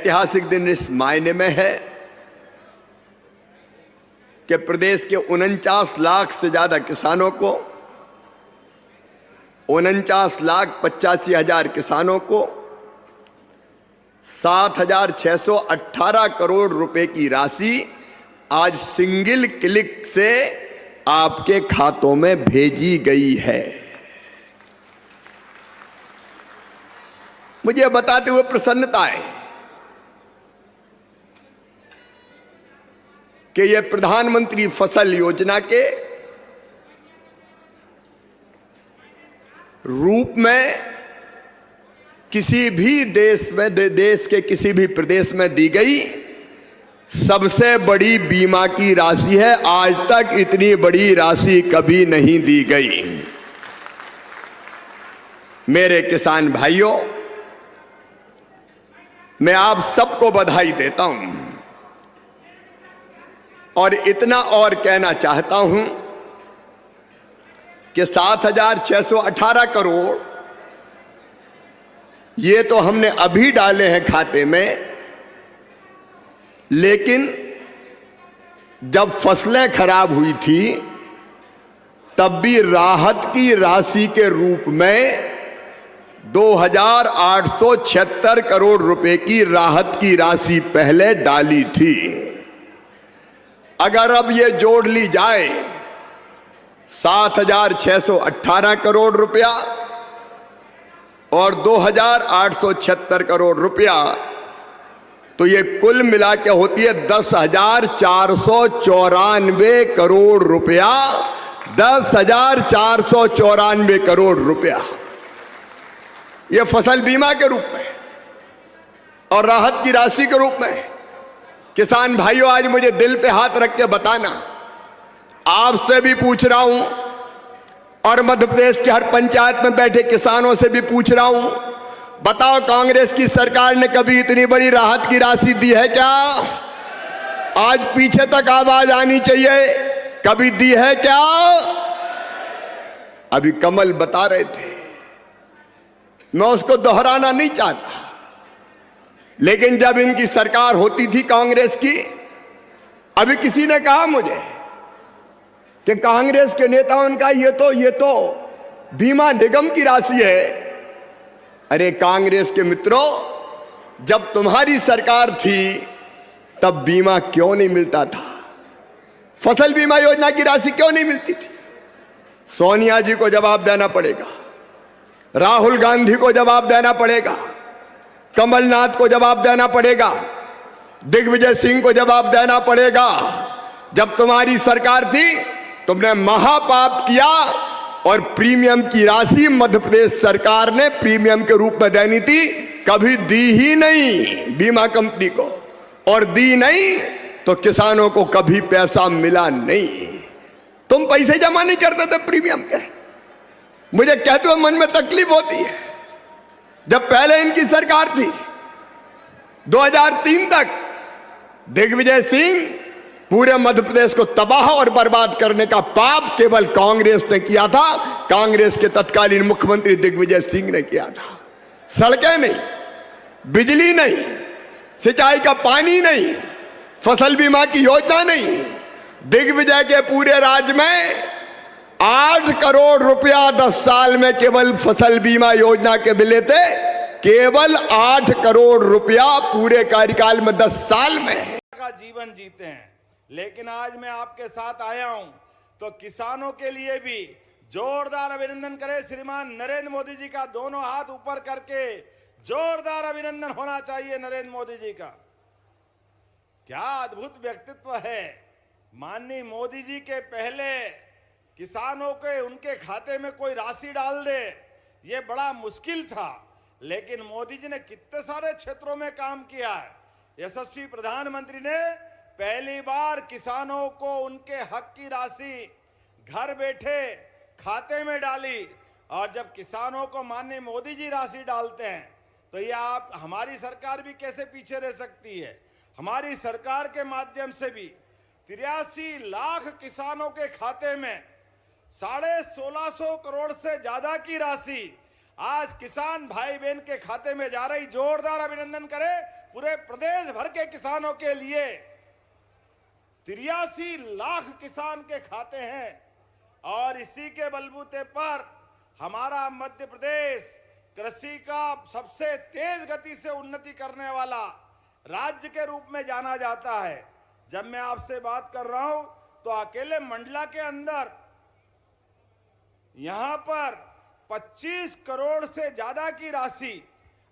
ऐतिहासिक दिन इस मायने में है कि प्रदेश के 49 लाख से ज्यादा किसानों को 49,85,000 किसानों को 7,618 करोड़ रुपए की राशि आज सिंगल क्लिक से आपके खातों में भेजी गई है। मुझे बताते हुए प्रसन्नता है कि यह प्रधानमंत्री फसल योजना के रूप में किसी भी देश के किसी भी प्रदेश में दी गई सबसे बड़ी बीमा की राशि है। आज तक इतनी बड़ी राशि कभी नहीं दी गई। मेरे किसान भाइयों, मैं आप सबको बधाई देता हूं और इतना और कहना चाहता हूं कि 7,618 करोड़ ये तो हमने अभी डाले हैं खाते में, लेकिन जब फसलें खराब हुई थी तब भी राहत की राशि के रूप में 2,876 करोड़ रुपए की राहत की राशि पहले डाली थी। अगर अब ये जोड़ ली जाए 7,618 करोड़ रुपया और 2,876 करोड़ रुपया, तो ये कुल मिला के होती है 10,494 करोड़ रुपया। 10,494 करोड़ रुपया ये फसल बीमा के रूप में और राहत की राशि के रूप में। किसान भाइयों, आज मुझे दिल पे हाथ रख के बताना, आपसे भी पूछ रहा हूं और मध्य प्रदेश के हर पंचायत में बैठे किसानों से भी पूछ रहा हूं, बताओ कांग्रेस की सरकार ने कभी इतनी बड़ी राहत की राशि दी है क्या? आज पीछे तक आवाज आनी चाहिए, कभी दी है क्या? अभी कमल बता रहे थे, मैं उसको दोहराना नहीं चाहता, लेकिन जब इनकी सरकार होती थी कांग्रेस की, अभी किसी ने कहा मुझे कि कांग्रेस के नेताओं का ये तो बीमा निगम की राशि है। अरे कांग्रेस के मित्रों, जब तुम्हारी सरकार थी तब बीमा क्यों नहीं मिलता था? फसल बीमा योजना की राशि क्यों नहीं मिलती थी? सोनिया जी को जवाब देना पड़ेगा, राहुल गांधी को जवाब देना पड़ेगा, कमलनाथ को जवाब देना पड़ेगा, दिग्विजय सिंह को जवाब देना पड़ेगा। जब तुम्हारी सरकार थी तुमने महापाप किया और प्रीमियम की राशि मध्य प्रदेश सरकार ने प्रीमियम के रूप में देनी थी, कभी दी ही नहीं बीमा कंपनी को, और दी नहीं तो किसानों को कभी पैसा मिला नहीं। तुम पैसे जमा नहीं करते थे प्रीमियम के। मुझे कहते हुए मन में तकलीफ होती है, जब पहले इनकी सरकार थी 2003 तक दिग्विजय सिंह पूरे मध्य प्रदेश को तबाह और बर्बाद करने का पाप केवल कांग्रेस ने किया था। कांग्रेस के तत्कालीन मुख्यमंत्री दिग्विजय सिंह ने किया था। सड़कें नहीं, बिजली नहीं, सिंचाई का पानी नहीं, फसल बीमा की योजना नहीं। दिग्विजय के पूरे राज्य में 8 करोड़ रुपया 10 साल में केवल फसल बीमा योजना के मिले थे। केवल 8 करोड़ रुपया पूरे कार्यकाल में 10 साल में का जीवन जीते हैं। लेकिन आज मैं आपके साथ आया हूं तो किसानों के लिए भी जोरदार अभिनंदन करें। श्रीमान नरेंद्र मोदी जी का दोनों हाथ ऊपर करके जोरदार अभिनंदन होना चाहिए नरेंद्र मोदी जी का। क्या अद्भुत व्यक्तित्व है। माननीय मोदी जी के पहले किसानों के उनके खाते में कोई राशि डाल दे, ये बड़ा मुश्किल था, लेकिन मोदी जी ने कितने सारे क्षेत्रों में काम किया है। यशस्वी प्रधानमंत्री ने पहली बार किसानों को उनके हक की राशि घर बैठे खाते में डाली, और जब किसानों को माननीय मोदी जी राशि डालते हैं तो ये आप हमारी सरकार भी कैसे पीछे रह सकती है। हमारी सरकार के माध्यम से भी 83 लाख किसानों के खाते में 1650 करोड़ से ज्यादा की राशि आज किसान भाई बहन के खाते में जा रही। जोरदार अभिनंदन करें पूरे प्रदेश भर के किसानों के लिए 83 लाख किसान के खाते हैं और इसी के बलबूते पर हमारा मध्य प्रदेश कृषि का सबसे तेज गति से उन्नति करने वाला राज्य के रूप में जाना जाता है। जब मैं आपसे बात कर रहा हूं तो अकेले मंडला के अंदर यहां पर 25 करोड़ से ज्यादा की राशि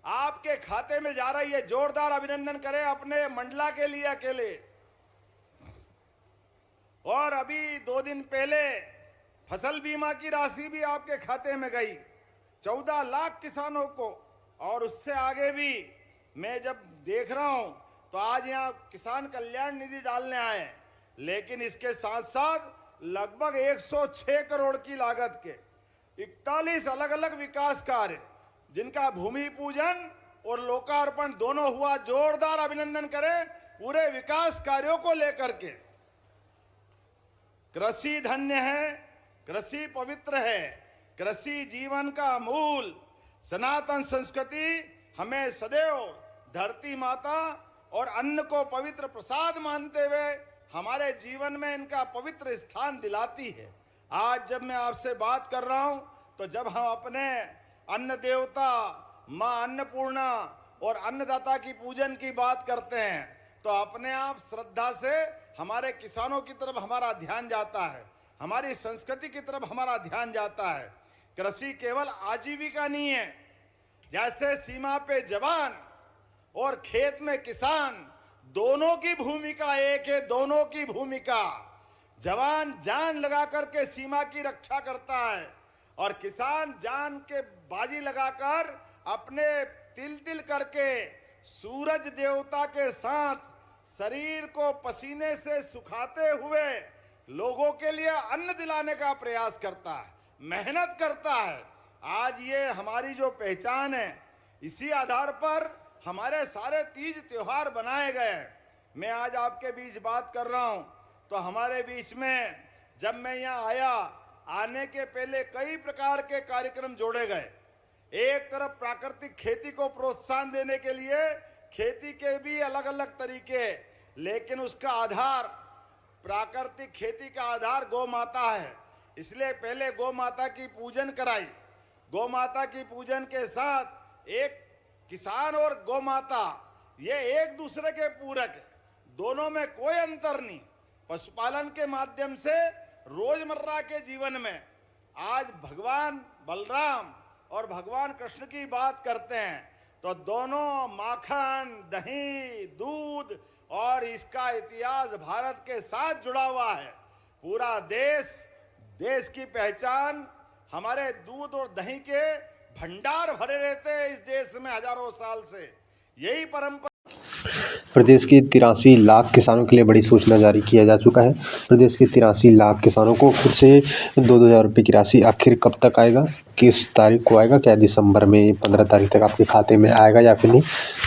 आपके खाते में जा रही है। जोरदार अभिनंदन करें अपने मंडला के लिए अकेले। और अभी 2 दिन पहले फसल बीमा की राशि भी आपके खाते में गई 14 लाख किसानों को। और उससे आगे भी मैं जब देख रहा हूं तो आज यहां किसान कल्याण निधि डालने आए, लेकिन इसके साथ साथ लगभग 106 करोड़ की लागत के 41 अलग अलग विकास कार्य जिनका भूमि पूजन और लोकार्पण दोनों हुआ। जोरदार अभिनंदन करें पूरे विकास कार्यों को लेकर के। कृषि धन्य है, कृषि पवित्र है, कृषि जीवन का मूल। सनातन संस्कृति हमें सदैव धरती माता और अन्न को पवित्र प्रसाद मानते हुए हमारे जीवन में इनका पवित्र स्थान दिलाती है। आज जब मैं आपसे बात कर रहा हूं तो जब हम अपने अन्न देवता मां अन्नपूर्णा और अन्नदाता की पूजन की बात करते हैं तो अपने आप श्रद्धा से हमारे किसानों की तरफ हमारा ध्यान जाता है, हमारी संस्कृति की तरफ हमारा ध्यान जाता है। कृषि केवल आजीविका नहीं है, जैसे सीमा पे जवान और खेत में किसान दोनों की भूमिका एक है। दोनों की भूमिका, जवान जान लगा करके सीमा की रक्षा करता है और किसान जान के बाजी लगाकर अपने तिल तिल करके सूरज देवता के साथ शरीर को पसीने से सुखाते हुए लोगों के लिए अन्न दिलाने का प्रयास करता है, मेहनत करता है। आज ये हमारी जो पहचान है, इसी आधार पर हमारे सारे तीज त्योहार बनाए गए। मैं आज आपके बीच बात कर रहा हूं तो हमारे बीच में जब मैं यहाँ आया, आने के पहले कई प्रकार के कार्यक्रम जोड़े गए। एक तरफ प्राकृतिक खेती को प्रोत्साहन देने के लिए खेती के भी अलग अलग तरीके, लेकिन उसका आधार, प्राकृतिक खेती का आधार गौ माता है। इसलिए पहले गौ माता की पूजन कराई। गौ माता की पूजन के साथ एक किसान और गौ माता ये एक दूसरे के पूरक है, दोनों में कोई अंतर नहीं। पशुपालन के माध्यम से रोजमर्रा के जीवन में आज भगवान बलराम और भगवान कृष्ण की बात करते हैं तो दोनों माखन, दही, दूध और इसका इतिहास भारत के साथ जुड़ा हुआ है। पूरा देश की पहचान हमारे दूध और दही के भंडार भरे रहते हैं इस देश में हजारों साल से। यही परंपरा। प्रदेश के 83 लाख किसानों के लिए बड़ी सूचना जारी किया जा चुका है। प्रदेश के 83 लाख किसानों को फिर से 2,000 रुपये की राशि आखिर कब तक आएगा, किस तारीख को आएगा, क्या दिसंबर में 15 तारीख तक आपके खाते में आएगा या फिर नहीं,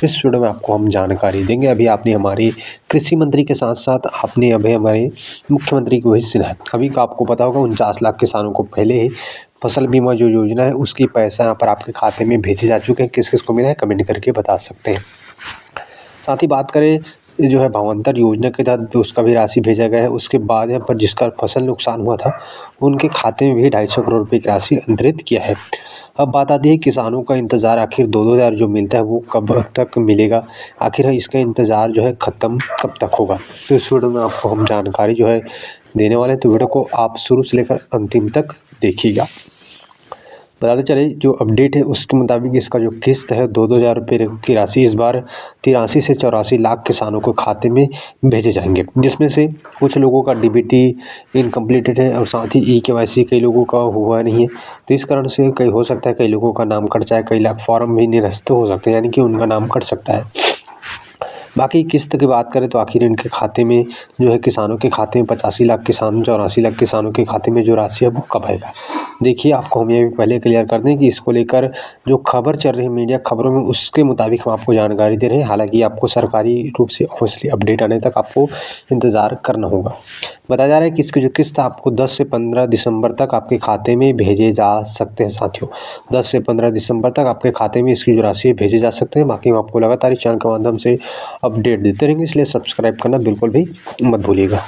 इस वीडियो में आपको हम जानकारी देंगे। अभी आपने हमारे कृषि मंत्री के साथ साथ आपने अभी हमारे मुख्यमंत्री को ही सुना है। अभी का आपको पता होगा 49 लाख किसानों को पहले ही फसल बीमा जो योजना है उसकी पैसा यहाँ पर आपके खाते में भेजे जा चुके हैं। किस किस को मिला है कमेंट करके बता सकते हैं। साथ ही बात करें जो है भावांतर योजना के तहत जो उसका भी राशि भेजा गया है, उसके बाद यहाँ पर जिसका फसल नुकसान हुआ था उनके खाते में भी 250 करोड़ रुपये की राशि अंतरित किया है। अब बात आती है किसानों का इंतज़ार, आखिर 2,000 जो मिलता है वो कब तक मिलेगा, आखिर इसका इंतज़ार जो है ख़त्म कब तक होगा। तो इस वीडियो में आपको हम जानकारी जो है देने वाले हैं, तो वीडियो को आप शुरू से लेकर अंतिम तक देखिएगा। बताते चले जो अपडेट है उसके मुताबिक इसका जो किस्त है 2,000 रुपये की राशि इस बार 83 से 84 लाख किसानों को खाते में भेजे जाएंगे, जिसमें से कुछ लोगों का डीबीटी इनकम्प्लीटेड है और साथ ही EKYC कई लोगों का हुआ नहीं है। तो इस कारण से कई हो सकता है कई लोगों का नाम कट जाए, कई लाख फॉर्म भी निरस्त हो सकते हैं, यानी कि उनका नाम कट सकता है। बाकी किस्त की बात करें तो आखिर इनके खाते में जो है किसानों के खाते में 85 लाख किसान 84 लाख किसानों के खाते में जो राशि है वो कब आएगा। देखिए आपको हम ये भी पहले क्लियर कर दें कि इसको लेकर जो खबर चल रही है मीडिया खबरों में उसके मुताबिक हम आपको जानकारी दे रहे हैं। हालांकि आपको सरकारी रूप से ऑफिशियली अपडेट आने तक आपको इंतज़ार करना होगा। बताया जा रहा है कि इसकी जो किस्त आपको 10 से 15 दिसंबर तक आपके खाते में भेजे जा सकते हैं साथियों। 10 से 15 दिसंबर तक आपके खाते में इसकी जो राशि है भेजे जा सकते हैं। बाकी हम आपको लगातार इस चैनल के माध्यम से अपडेट देते रहेंगे, इसलिए सब्सक्राइब करना बिल्कुल भी मत भूलिएगा।